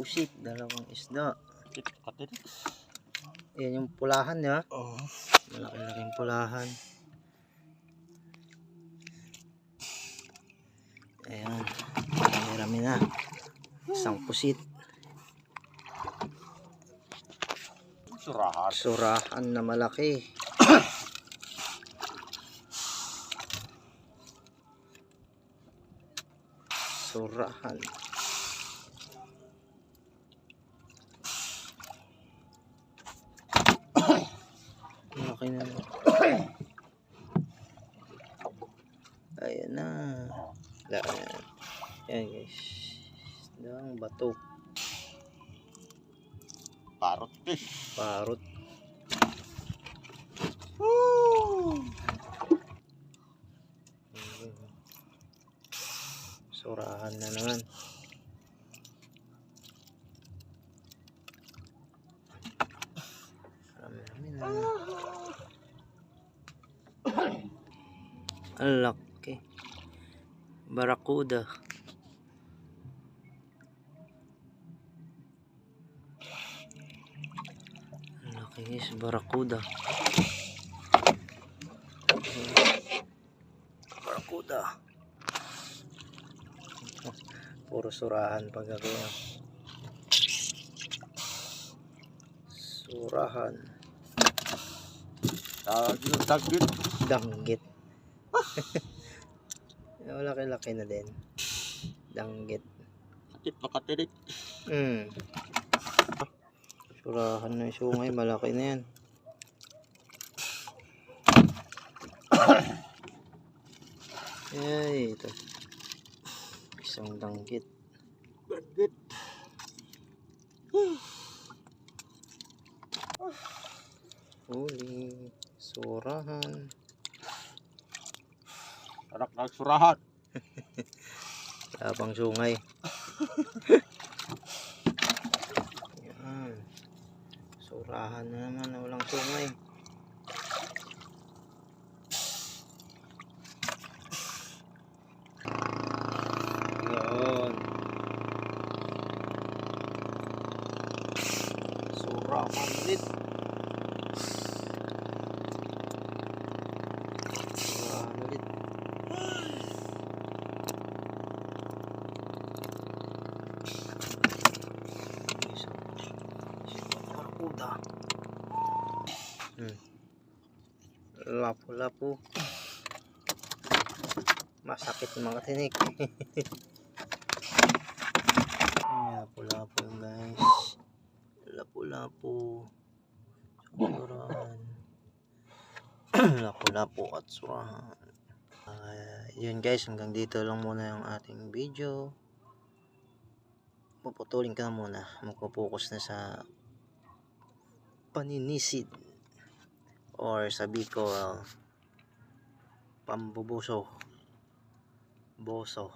pusit, dalawang isda. Yan yung pulahan niya. Malaki-laking pulahan. Ayan, marami na. Isang pusit. Surahan na malaki. Surahan. Malaki na. Ayan na. Ayan guys. Isdang bato. Parot fish. Parot. Surahan na naman. Marami na. Ang laki. Barracuda. Ang laki guys, barracuda. Barracuda. Puro surahan pag gagawin. Surahan. Danggit. Laki-laki na din. Danggit. Makatirik. Surahan na yung sungay. Malaki na yan. Ay, ito. Isang danggit. Danggit. Huli. Surahan. Anak ng surahan. Tapang sungay. Yan. Surahan na naman na walang sungay. Yan. Surahan ulit. Surahan ulit. Lapu-lapu. Masakit yung mga tinik. Lapu-lapu guys. Lapu-lapu. Surahan. Lapu-lapu at surahan. Yun guys, hanggang dito lang muna yung ating video. Puputulin ka na muna. Magpo-focus na sa paninisid or sabi ko pambubuso boso.